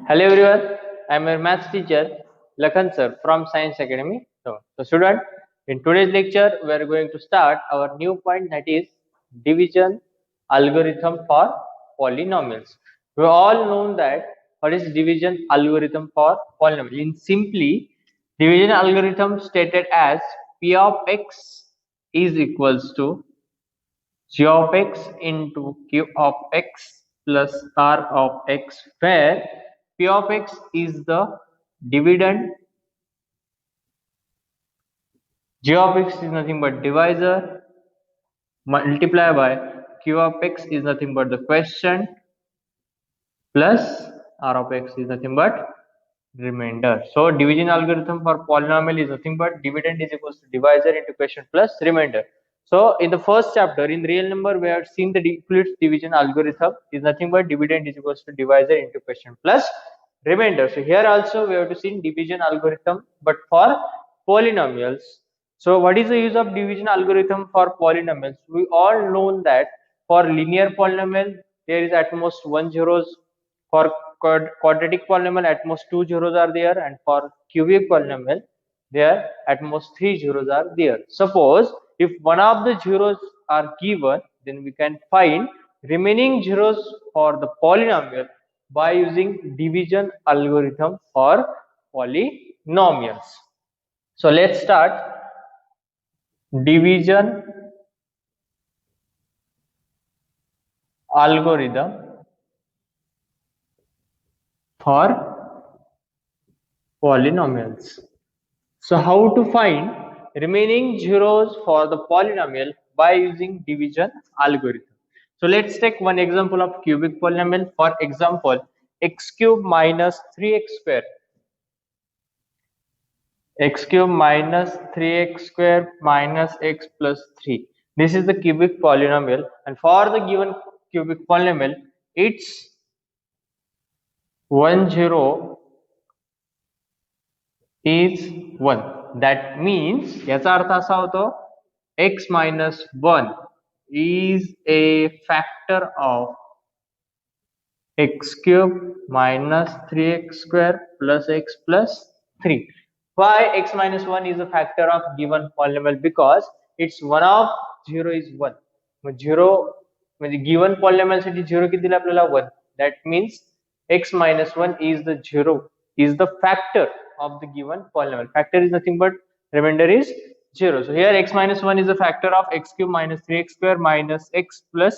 Hello everyone, I am your maths teacher Lakhan sir from Science Academy. So student, in today's lecture we are going to start our new point, that is division algorithm for polynomials. We all know that what is division algorithm for polynomial. In simply, division algorithm stated as P of x is equals to g of x into q of x plus r of x, where p of x is the dividend, g of x is nothing but divisor, multiply by q of x is nothing but the quotient, plus r of x is nothing but remainder. So division algorithm for polynomial is nothing but dividend is equals to divisor into quotient plus remainder. So in the first chapter in real number we have seen the Euclid's division algorithm is nothing but dividend is equals to divisor into quotient plus remainder. So here also we have to see division algorithm but for polynomials. So what is the use of division algorithm for polynomials? We all know that for linear polynomial there is at most one zeros, for quadratic polynomial at most two zeros are there, and for cubic polynomial there at most three zeros are there. Suppose if one of the zeros are given, then we can find remaining zeros for the polynomial by using division algorithm for polynomials. So let's start division algorithm for polynomials. So how to find remaining zeros for the polynomial by using division algorithm. So let's take one example of cubic polynomial. For example, x cube minus 3x square, x cube minus 3x square minus x plus 3. This is the cubic polynomial, and for the given cubic polynomial, its one zero is 1. That means याचा अर्थ असा होतो x minus 1 is a factor of x cube minus 3x square plus x plus 3. Why x minus 1 is a factor of given polynomial? Because it's 1 of 0 is 1. मग 0 म्हणजे given polynomial साठी 0 किती दिला आपल्याला 1. That means x minus 1 is the 0 is the factor of the given polynomial. Factor is nothing but remainder is 0. So here x minus 1 is a factor of x cube minus 3x square minus x plus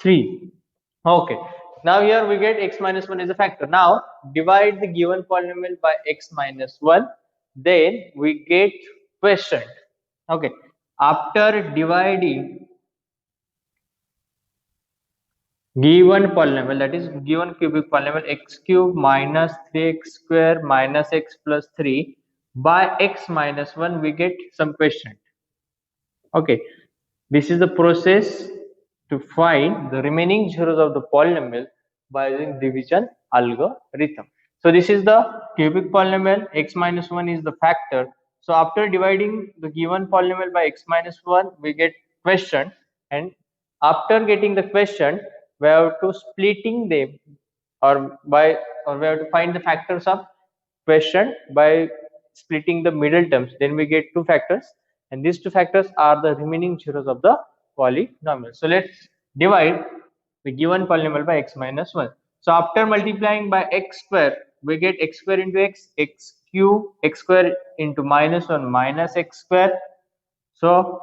3. Okay. Now here we get x minus 1 is a factor. Now divide the given polynomial by x minus 1. Then we get quotient. Okay. After dividing given polynomial, that is given cubic polynomial x cube minus 3x square minus x plus 3 by x minus 1, we get some quotient. Okay. This is the process to find the remaining zeros of the polynomial by using division algorithm. So this is the cubic polynomial, x minus 1 is the factor. So after dividing the given polynomial by x minus 1, we get quotient, and after getting the quotient, we have to splitting them or we have to find the factors of quotient by splitting the middle terms. Then we get two factors, and these two factors are the remaining zeros of the polynomial. So let's divide the given polynomial by x minus 1. So after multiplying by x square, we get x square into x cube, x square into minus 1 minus x square. So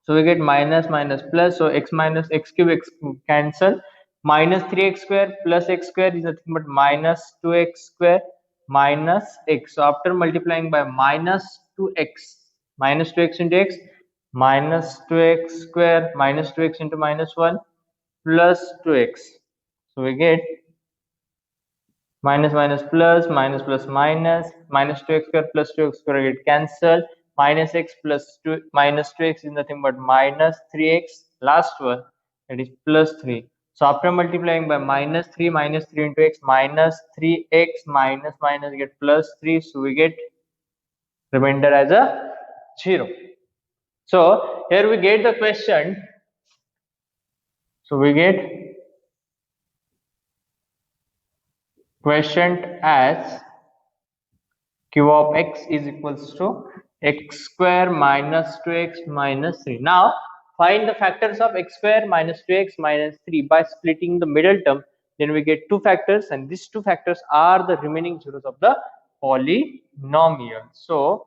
we get minus minus plus. So x minus x cube cancel. Minus 3x square plus x square is nothing but minus 2x square minus x. So after multiplying by minus 2x into x, minus 2x square minus 2x into minus 1 plus 2x. So we get minus minus plus minus plus minus 2x square plus 2x square get cancelled. Minus x plus 2 minus 2x is nothing but minus 3x. Last one, that is plus 3. So after multiplying by minus 3 into x, minus 3x minus minus get plus 3. So we get remainder as a 0. So here we get the question. So we get quotient as q of x is equals to x square minus 2x minus 3. Now find the factors of x square minus 2x minus 3 by splitting the middle term. Then we get two factors, and these two factors are the remaining zeros of the polynomial. So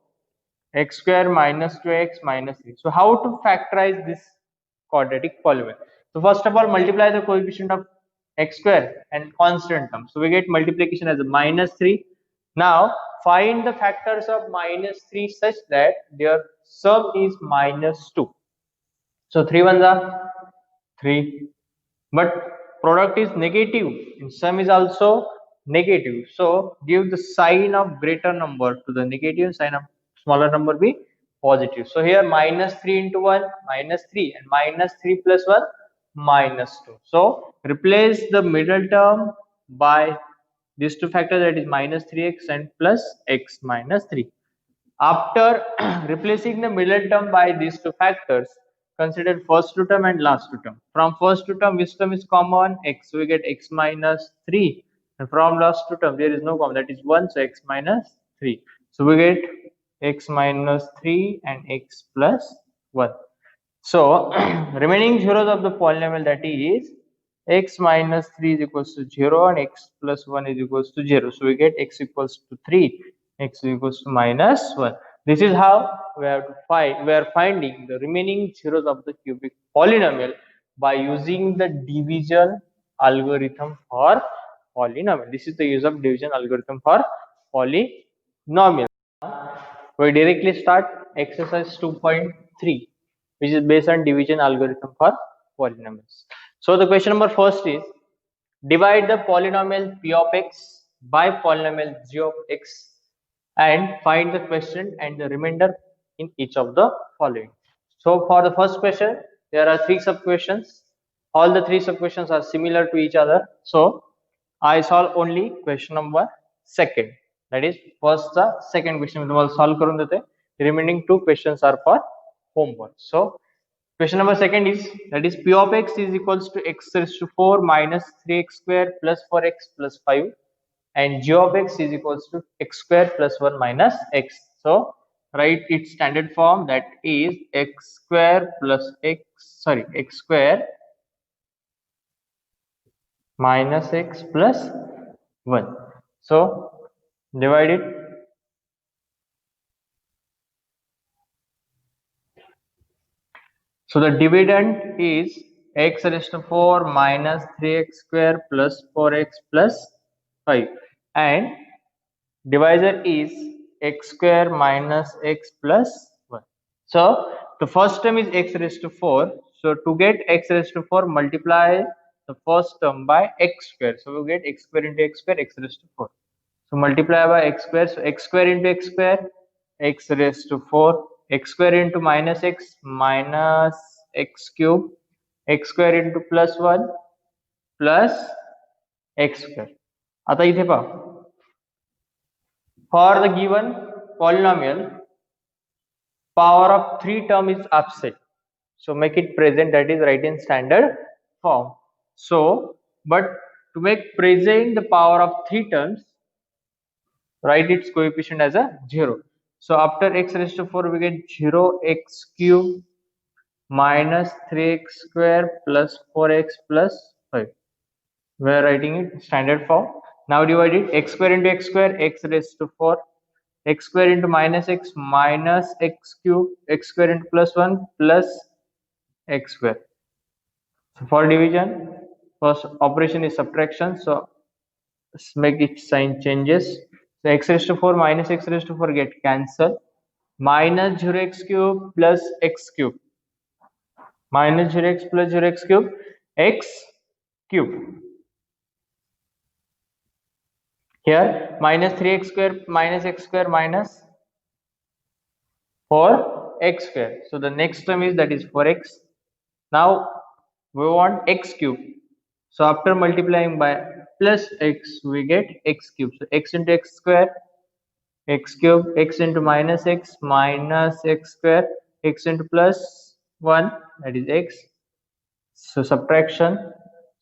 x square minus 2x minus 3. So how to factorize this quadratic polynomial? So first of all, multiply the coefficient of x square and constant term. So we get multiplication as a minus 3. Now find the factors of minus 3 such that their sum is minus 2. So 3 ones are 3. But product is negative and sum is also negative. So give the sign of greater number to the negative, sign of smaller number be positive. So here minus 3 into 1 minus 3 and minus 3 plus 1 minus 2. So replace the middle term by these two factors, that is minus 3x and plus x minus 3. After replacing the middle term by these two factors, consider first two term and last two term. From first two term, which term is common? X. So we get x minus 3. And from last two term, there is no common, that is 1. So x minus 3. So we get x minus 3 and x plus 1. So remaining zeros of the polynomial, that is x minus 3 is equals to 0 and x plus 1 is equals to 0. So we get x equals to 3, x equals to minus 1. This is how we have to find, we are finding the remaining zeros of the cubic polynomial by using the division algorithm for polynomial. This is the use of division algorithm for polynomial. We directly start exercise 2.3, which is based on division algorithm for polynomials. So the question number first is, divide the polynomial p of x by polynomial g of x and find the quotient and the remainder in each of the following. So for the first question, there are three sub questions. All the three sub questions are similar to each other. So I solve only question number second. That is first the second question तुम्हाला solve करून देते. The remaining two questions are for homework. So question number second is, that is p of x is equals to x raised to 4 minus 3x square plus 4x plus 5, and g of x is equals to x square plus 1 minus x. So write its standard form, that is x square plus x square minus x plus 1. So divide it. So the dividend is x raised to 4 minus 3x square plus 4x plus 5, and divisor is x square minus x plus 1. So the first term is x raised to 4. So to get x raised to 4, multiply the first term by x square. So we get x square into x square, x raised to 4. So multiply by x square. So x square into x square, x raised to 4. X square into minus x cube. X square into plus 1 plus x square. आता इथे पहा, for the given polynomial, power of 3 term is absent. So make it present, that is write in standard form. So, but to make present the power of 3 terms, write its coefficient as a 0. So after x raised to 4, we get 0x cube minus 3x square plus 4x plus 5. We are writing it standard form. Now divide it, x square into x square, x raised to 4, x square into minus x cube, x square into plus 1 plus x square. So for division, first operation is subtraction. So let's make it sign changes. So x raised to 4 minus x raised to 4 get cancelled. Minus 0x cube plus x cube. Minus 0x plus 0x cube, x cube. Here minus 3x square minus x square minus 4x square. So the next term is, that is 4x. Now we want x cube. So after multiplying by plus x, we get x cube. So x into x square, x cube, x into minus x square, x into plus 1, that is x. So subtraction.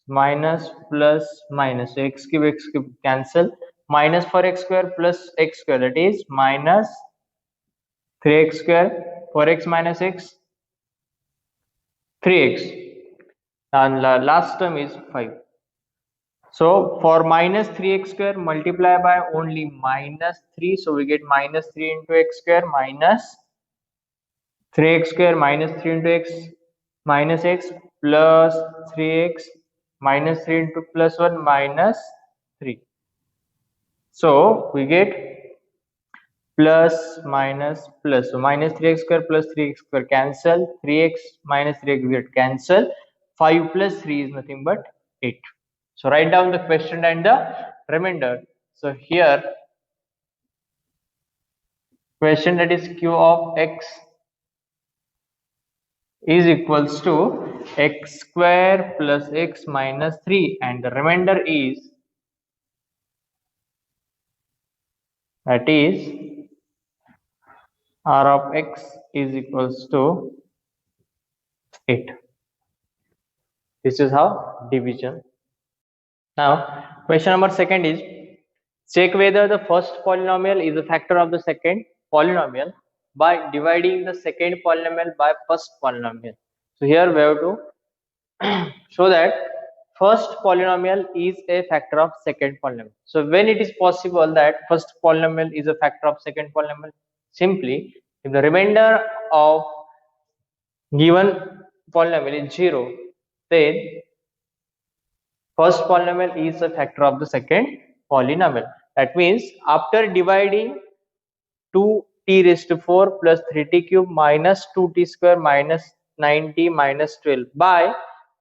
minus plus minus, so x cube cancel, minus for x square plus x square, that is minus 3x square, for x minus x 3x, and last term is 5. So for minus 3x square, multiply by only minus 3, so we get minus 3 into x square minus 3x square minus 3 into x minus x plus 3x minus 3 into plus 1 minus 3. So we get plus minus plus. So minus 3x square plus 3x square cancel. 3x minus 3x get cancel. 5 plus 3 is nothing but 8. So write down the question and the remainder. So here question, that is q of x is equals to x square plus x minus 3, and the remainder is, that is r of x is equals to 8. This is how division. Now question number second is, check whether the first polynomial is a factor of the second polynomial by dividing the second polynomial by first polynomial. So here we have to show that first polynomial is a factor of second polynomial. So when it is possible that first polynomial is a factor of second polynomial, simply if the remainder of given polynomial is 0, then first polynomial is a factor of the second polynomial. That means after dividing 2t raised to 4 plus 3t cube minus 2t square minus 9t minus 12 by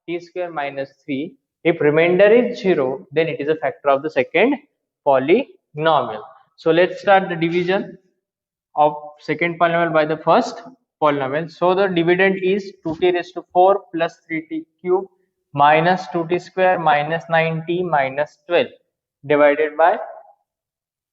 t square minus 3, if remainder is 0, then it is a factor of the second polynomial. So let's start the division of second polynomial by the first polynomial. So the dividend is 2t raised to 4 plus 3t cube minus 2t square minus 9t minus 12 divided by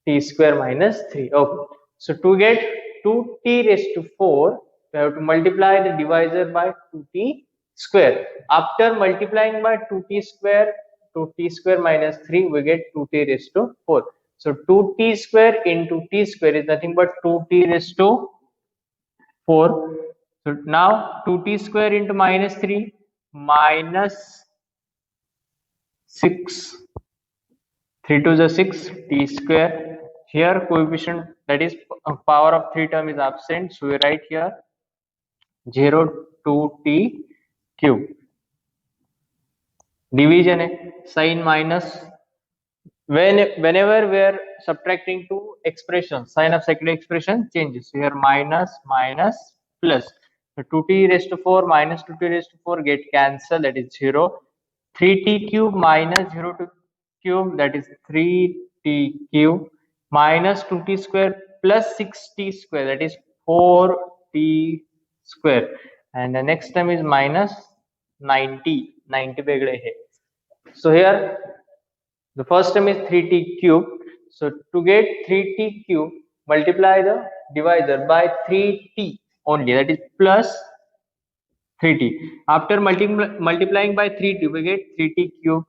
t square minus 3. Okay. So to get 2t raised to 4, we have to multiply the divisor by 2t square. After multiplying by 2t square minus 3, we get 2t raised to 4. So 2t square into t square is nothing but 2t raised to 4. So now 2t square into minus 3 minus 6. 3 to the 6 t square. Here coefficient, that is power of 3 term is absent, so we write here 0 to t cube. Division sign minus, whenever we are subtracting two expressions, sign of second expression changes. Here minus minus plus. So 2t raised to 4 minus 2t raised to 4 get cancelled, that is 0. 3t cube minus 0 to cube, that is 3t cube minus 2t square plus 6t square, that is 4t square, and the next term is minus 90 वेगळे है. So here the first term is 3t cube. So to get 3t cube, multiply the divisor by 3t only, that is plus 3t. After multiplying by 3t, we get 3t cube.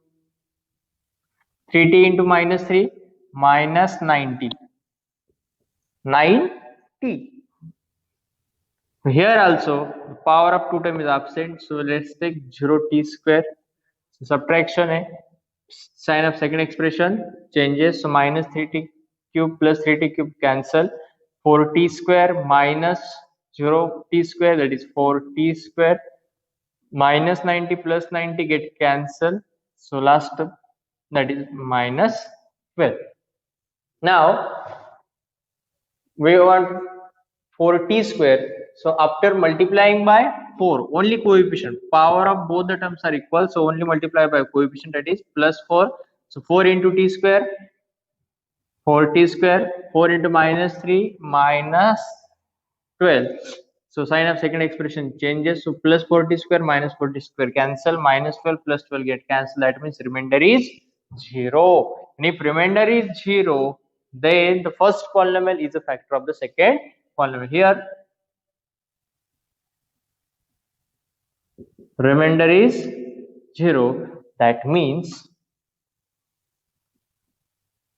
3t into minus 3 minus 90. 9t. Here also the power of 2 term is absent, so let's take 0t square. So subtraction है, sign of second expression changes, so minus 3t cube plus 3t cube cancel. 4t square minus 0t square, that is 4t square, minus 90 plus 90 get cancelled, so last term, that is minus 12. Now we want 4t square. So after multiplying by 4, only coefficient, power of both the terms are equal, so only multiply by coefficient, that is plus 4. So 4 into t square, 4t square, 4 into minus 3 minus 12. So sign of second expression changes, so plus 4t square minus 4t square cancel, minus 12 plus 12 get cancelled, that means remainder is 0. And if remainder is 0, then the first polynomial is a factor of the second polynomial. Here remainder is 0, That means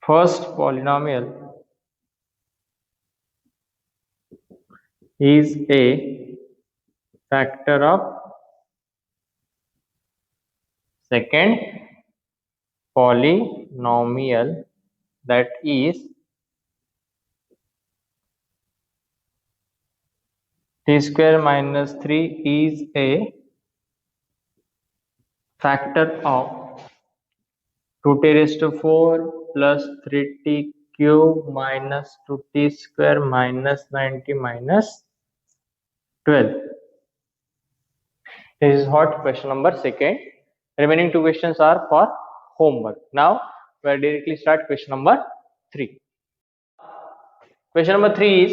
first polynomial is a factor of second polynomial, that is t square minus 3 is a factor of 2t raised to 4 plus 3t cube minus 2t square minus 90 minus 12. This is hot question number second. Remaining two questions are for homework. Now we will directly start question number 3. Question number 3 is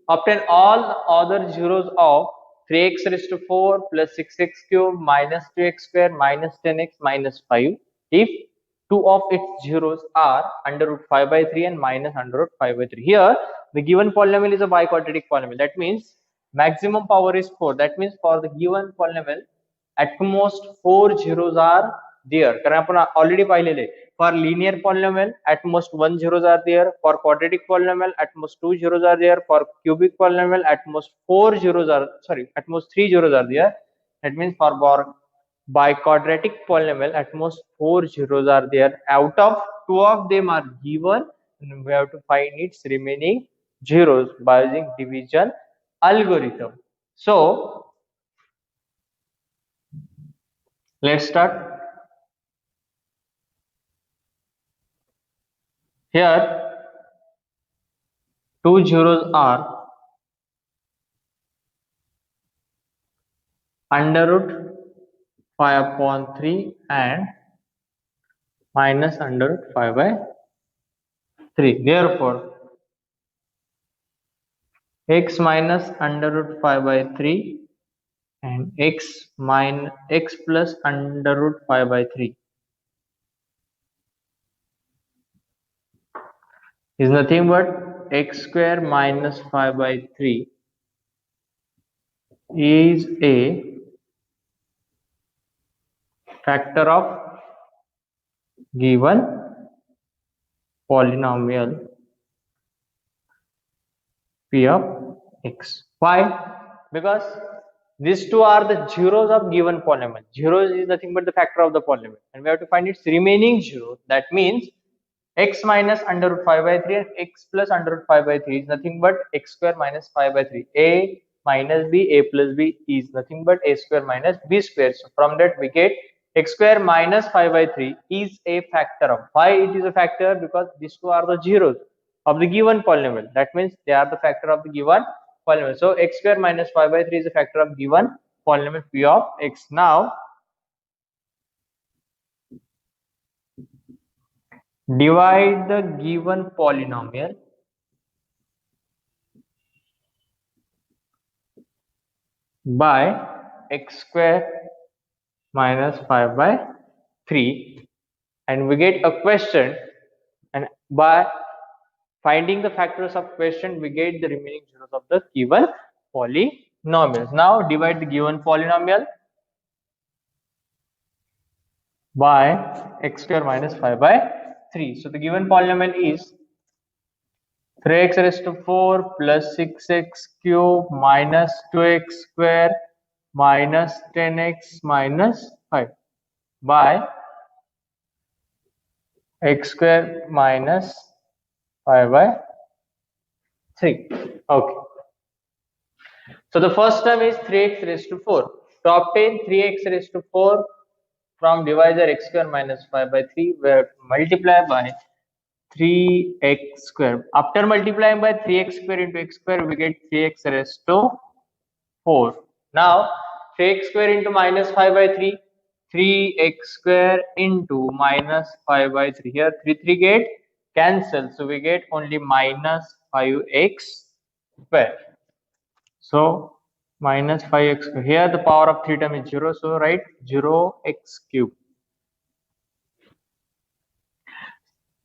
obtain all other zeros of 3x raised to 4 plus 6x cube minus 2x square minus 10x minus 5 if two of its zeros are under root 5 by 3 and minus under root 5 by 3. Here the given polynomial is a biquadratic polynomial. That means maximum power is 4. That means for the given polynomial at most 4 zeros are there. कारण आपण already पाहिलेले for linear polynomial at most 1 zeros are there, for quadratic polynomial at most 2 zeros are there, for cubic polynomial at most 4 zeros are, sorry, at most 3 zeros are there. That means for biquadratic polynomial at most 4 zeros are there. Out of 2 of them are given and we have to find its remaining zeros by using division algorithm. So let's start. Here two zeros are under root 5 upon 3 and minus under root 5 by 3. Therefore x minus under root 5 by 3 and x plus under root 5 by 3 is nothing but x square minus 5 by 3 is a factor of given polynomial p of x. Why? Because these two are the zeros of given polynomial. Zeros is nothing but the factor of the polynomial and we have to find its remaining zero. That means x minus under root 5 by 3 and x plus under root 5 by 3 is nothing but x square minus 5 by 3. A minus b, a plus b is nothing but a square minus b square. So from that we get x square minus 5 by 3 is a factor of. Why it is a factor? Because these two are the zeros of the given polynomial. That means they are the factor of the given polynomial. So x square minus 5 by 3 is a factor of given polynomial p of x. Now divide the given polynomial by x square minus 5 by 3 and we get a question, and by finding the factors of question we get the remaining zeros of the given polynomials. Now divide the given polynomial by x square minus 5 by 3. So the given polynomial is 3x raised to 4 plus 6x cube minus 2x square minus 10x minus 5 by x square minus 5 by 3. Okay. So the first term is 3x raised to 4. To obtain 3x raised to 4 from divisor x square minus 5 by 3, we have to multiply by 3x square. After multiplying by 3x square into x square, we get 3x raised to 4. Now 3x square into minus 5 by 3, 3x square into minus 5 by 3. Here 3 get cancelled, so we get only minus 5x square. So minus 5x square. Here the power of 3 term is 0, so write 0x cube.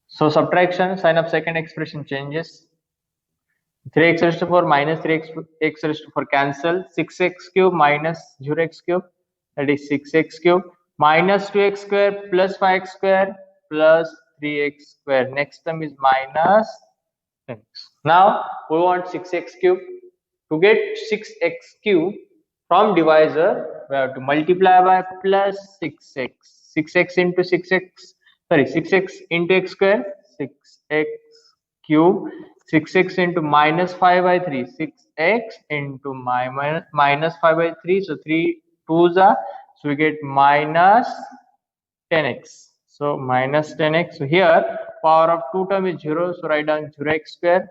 So subtraction, sign of second expression changes. 3x raised to 4 minus 3x raised to 4 cancel. 6x cube minus 0x cube, that is 6x cube. minus 2x square plus 5x square plus 3x square. Next term is minus 10x. Now we want 6x cube. To get 6x cube from divisor, we have to multiply by plus 6x. 6x into 6x, sorry, 6x into x square, 6x cube. 6x into minus 5 by 3, 6x into minus 5 by 3, so 3 2s are, so we get minus 10x. So minus 10x. So here power of 2 term is 0, so write down 0x square.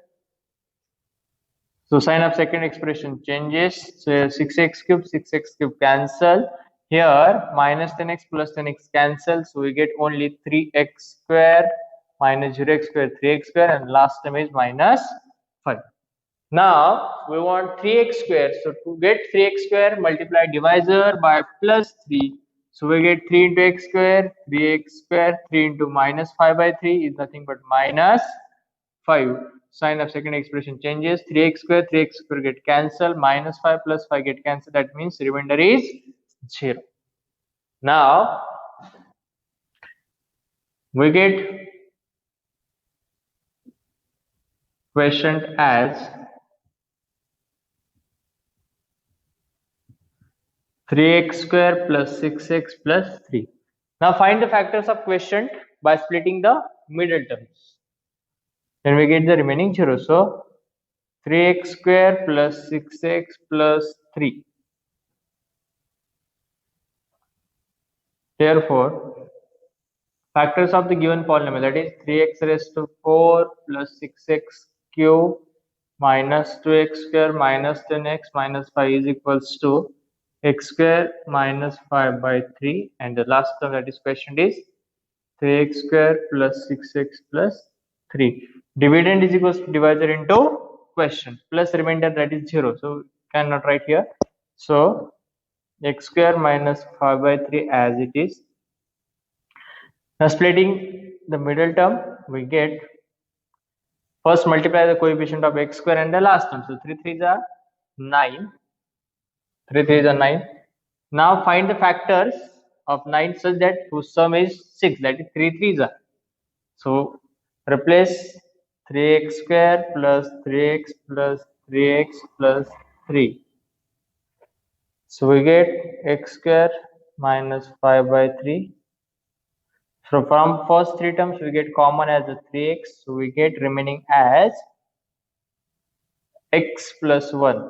So sign of second expression changes. So 6x cube cancel. Here minus 10x plus 10x cancel. So we get only 3x square minus 0x square, 3x square, and last term is minus 5. Now we want 3x square. So to get 3x square, multiply divisor by plus 3. So we get 3 into x square, 3x square, 3 into minus 5 by 3 is nothing but minus 5. Sign of second expression changes. 3x square get cancelled. Minus 5 plus 5 get cancelled. That means remainder is 0. Now we get questioned as 3x square plus 6x plus 3. Now find the factors of quotient by splitting the middle terms. Then we get the remaining 0. So 3x square plus 6x plus 3. Therefore, factors of the given polynomial, that is 3x raised to 4 plus 6x cube minus 2x square minus 10x minus 5 is equals to x square minus 5 by 3, and the last term that is questioned is 3x square plus 6x plus 3. Dividend is equals to divisor into question plus remainder, that is 0. So cannot write here. So x square minus 5 by 3 as it is. Now splitting the middle term, we get first multiply the coefficient of x square and the last term. So 3 3s are 9. 3 3s are 9. Now find the factors of 9 such that whose sum is 6, that is 3 3s are. So replace 3x square plus 3x plus 3x plus 3. So we get x square minus 5 by 3. So from first three terms we get common as a 3x. So we get remaining as x plus 1.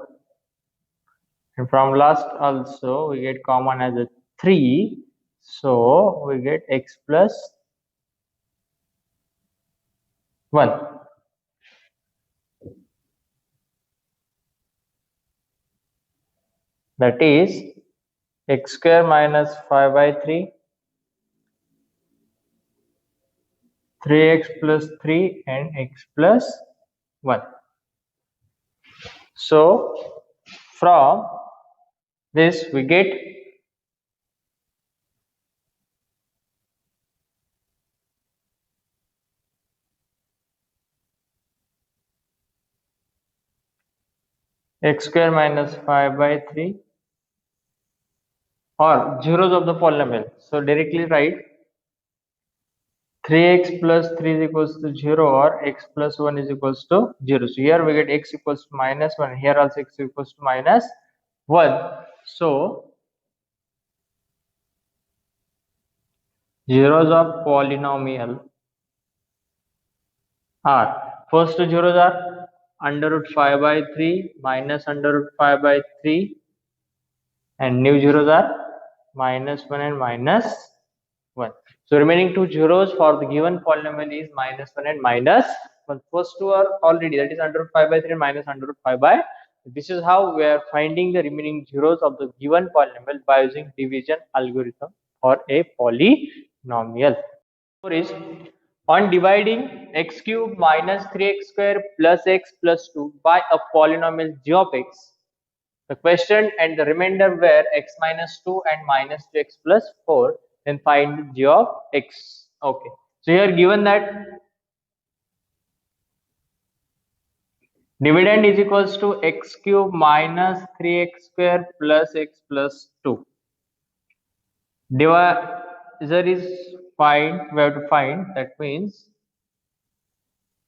And from last also we get common as a 3. So we get x plus 1. That is x square minus 5 by 3, 3x plus 3, and x plus 1. So from this we get x square minus 5 by 3 or zeros of the polynomial. So directly write 3x plus 3 is equals to 0 or x plus 1 is equals to 0. So here we get x equals to minus 1. Here also x equals to minus 1. So zeros of polynomial are, first two zeros are under root 5 by 3 minus under root 5 by 3, and new zeros are minus 1 and minus 1. So remaining two zeros for the given polynomial is minus 1 and minus 1. First two are already, that is under root 5 by 3 and minus under root 5 by. This is how we are finding the remaining zeros of the given polynomial by using division algorithm for a polynomial. Is on dividing x cube minus 3x square plus x plus 2 by a polynomial g of x. The question and the remainder were x minus 2 and minus 2x plus 4. Then find g of x. Okay. So here given that dividend is equals to x cube minus 3x square plus x plus 2. Divisor is find, we have to find, that means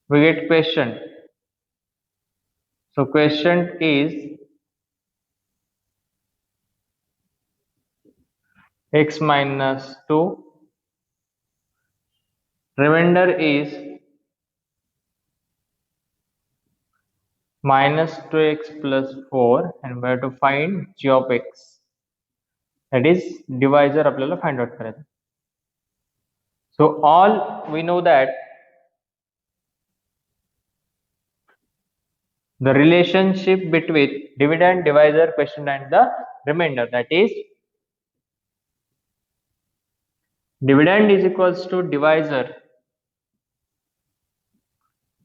we get quotient. So quotient is x minus 2, remainder is minus 2x plus 4, and we have to find g of x, that is divisor आपल्याला find out करायचं. So all we know that the relationship between dividend, divisor, quotient and the remainder, that is dividend is equals to divisor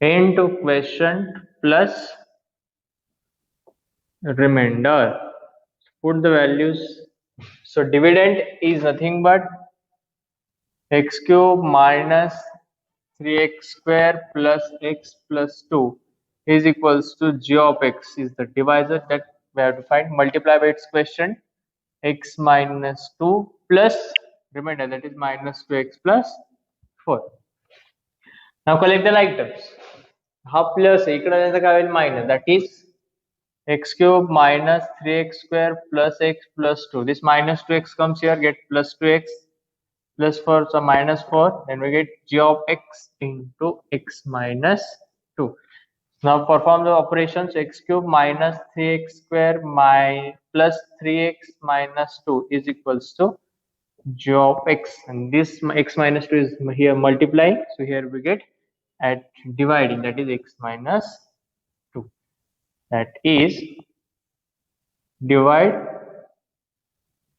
into quotient plus remainder. Put the values. So dividend is nothing but x cube minus 3x square plus x plus 2 is equals to g of x is the divisor that we have to find. Multiply by its quotient x minus 2 plus remainder, that is minus 2x plus 4. Now collect the like terms. हा plus आहे, इकडे त्याचं काय होईल minus, that is x cube minus 3x square plus x plus 2. This minus 2x comes here, get plus 2x plus 4, so minus 4. Then we get g of x into x minus 2. Now perform the operations. X cube minus 3x square plus 3x minus 2 is equals to g of x, and this x minus 2 is here multiplying, so here we get at dividing, that is x minus 2, that is divide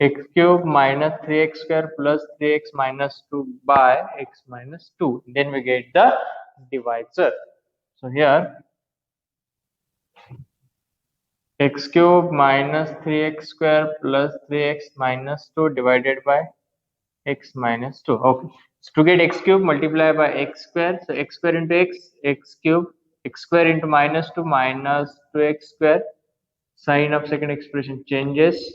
x cube minus 3x square plus 3x minus 2 by x minus 2, then we get the divisor. So here x cube minus 3x square plus 3x minus 2 divided by x minus 2. Okay, so to get x cube, multiply by x square, so x square into x cube, x square into minus 2 minus 2x square, sign of second expression changes,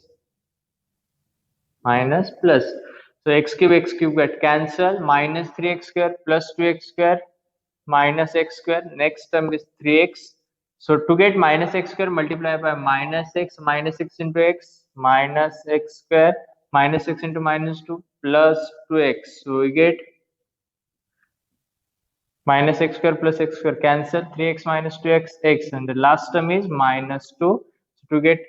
minus plus, so x cube get cancelled, minus 3x square plus 2x square minus x square, next term is 3x. So to get minus x square, multiply by minus x into x minus x square minus x into minus 2 plus 2x, so we get minus x square plus x square cancel, 3x minus 2x x, and the last term is minus 2. So to get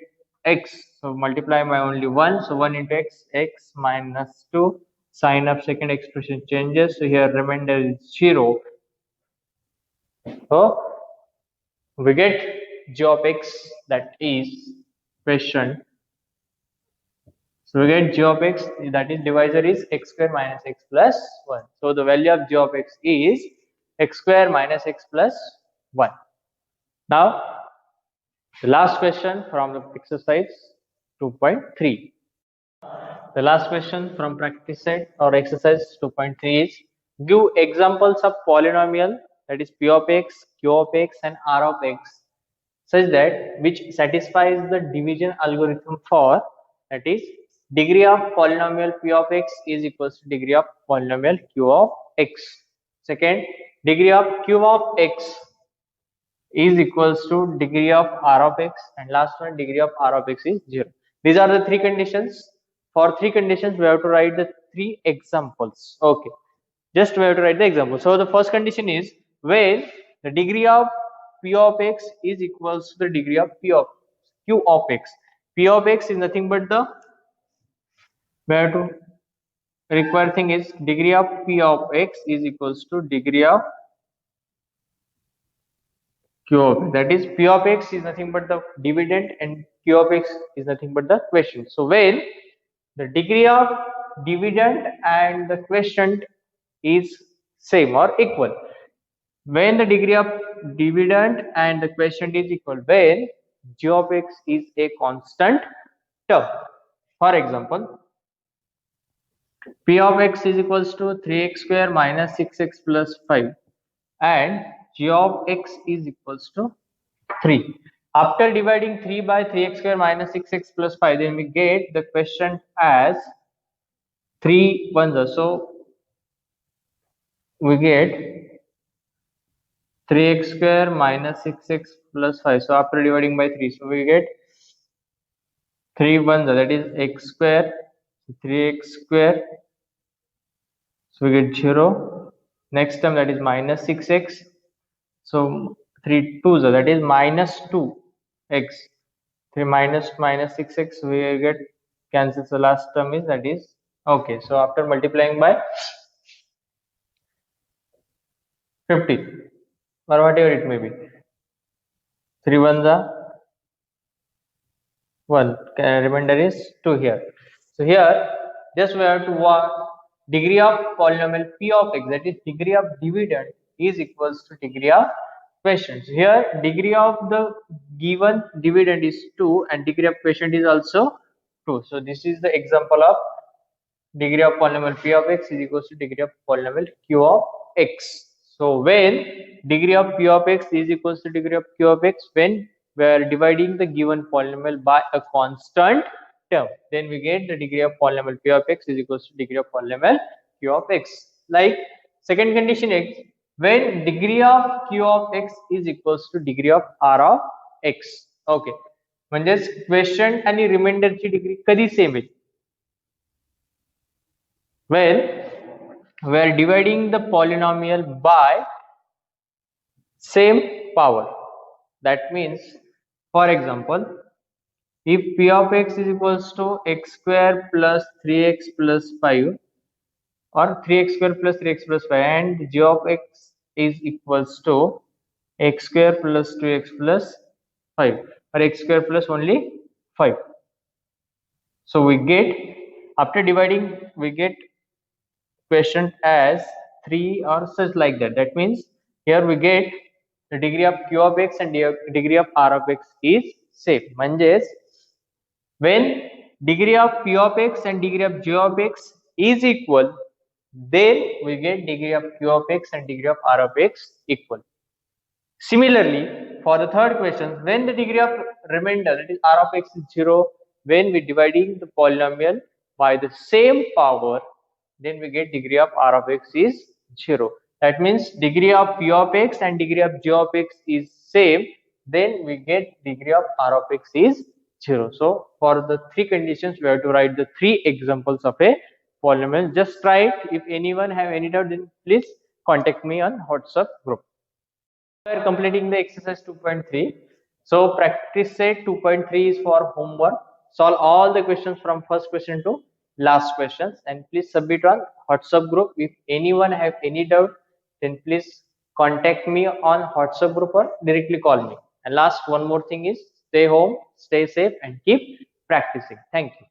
x, so multiply by only 1, so 1 into x minus 2, sign of second expression changes, so here remainder is 0. So we get g of x, that is question. So we get g of x, that is divisor is x square minus x plus 1. So the value of g of x is x square minus x plus 1. Now the last question from the exercise 2.3. The last question from practice set or exercise 2.3 is give examples of polynomial, that is p of x, q of x and r of x, such that which satisfies the division algorithm for, that is degree of polynomial p of x is equals to degree of polynomial q of x. Second, degree of q of x is equals to degree of r of x, and last one, degree of r of x is 0. These are the three conditions. For three conditions we have to write the three examples. Okay, just we have to write the example. So the first condition is when the degree of p of x is equals to the degree of q of x. P of x is nothing but the, we have to require thing is degree of p of x is equals to degree of q of x, that is p of x is nothing but the dividend and q of x is nothing but the quotient. So when the degree of dividend and the quotient is same or equal, when the degree of dividend and the quotient is equal, when g of x is a constant term. For example, p of x is equals to 3x square minus 6x plus 5 and g of x is equals to 3. After dividing 3 by 3x square minus 6x plus 5, then we get the quotient as 3 ones are, so we get 3x square minus 6x plus 5. So after dividing by 3, so we get 3 ones are, that is x square, 3x square, so we get 0. Next term, that is minus 6x, so 3 twos are, that is minus 2x. 3 minus 6x, we get cancels the last term is, that is okay. So after multiplying by 50 or whatever it may be, 3 ones are 1, remainder is 2 here. So here just we have to work degree of polynomial p of x, that is degree of dividend, is equals to degree of quotient. So here degree of the given dividend is 2 and degree of quotient is also 2. So this is the example of degree of polynomial p of x is equals to degree of polynomial q of x. So when degree of p of x is equals to degree of q of x, when we are dividing the given polynomial by a constant term, then we get the degree of polynomial p of x is equals to degree of polynomial q of x. Like second condition x, when degree of q of x is equals to degree of r of x. Okay, म्हणजेच question आणि रिमाइंडरची degree कधी same आहे, when we are dividing the polynomial by same power. That means, for example, if p of x is equals to x square plus 3x plus 5, or 3x square plus 3x plus 5, and g of x is equals to x square plus 2x plus 5, or x square plus only 5. So we get, after dividing, we get quotient as 3 or such like that. That means here we get the degree of q of x and degree of r of x is same. म्हणजेच when degree of p of x and degree of g of x is equal, then we get degree of q of x and degree of r of x equal. Similarly, for the third question, when the degree of remainder, that is r of x, is 0, when we dividing the polynomial by the same power, then we get degree of r of x is 0. That means degree of p of x and degree of g of x is same, then we get degree of r of x is 0. So for the three conditions, we have to write the three examples of a polynomial. Just try it. If anyone have any doubt, then please contact me on WhatsApp group. We are completing the exercise 2.3. So practice set 2.3 is for homework. Solve all the questions from first question to last questions, and please submit on WhatsApp group. If anyone have any doubt, then please contact me on WhatsApp group or directly call me. And last one more thing is, stay home, stay safe, and keep practicing. Thank you.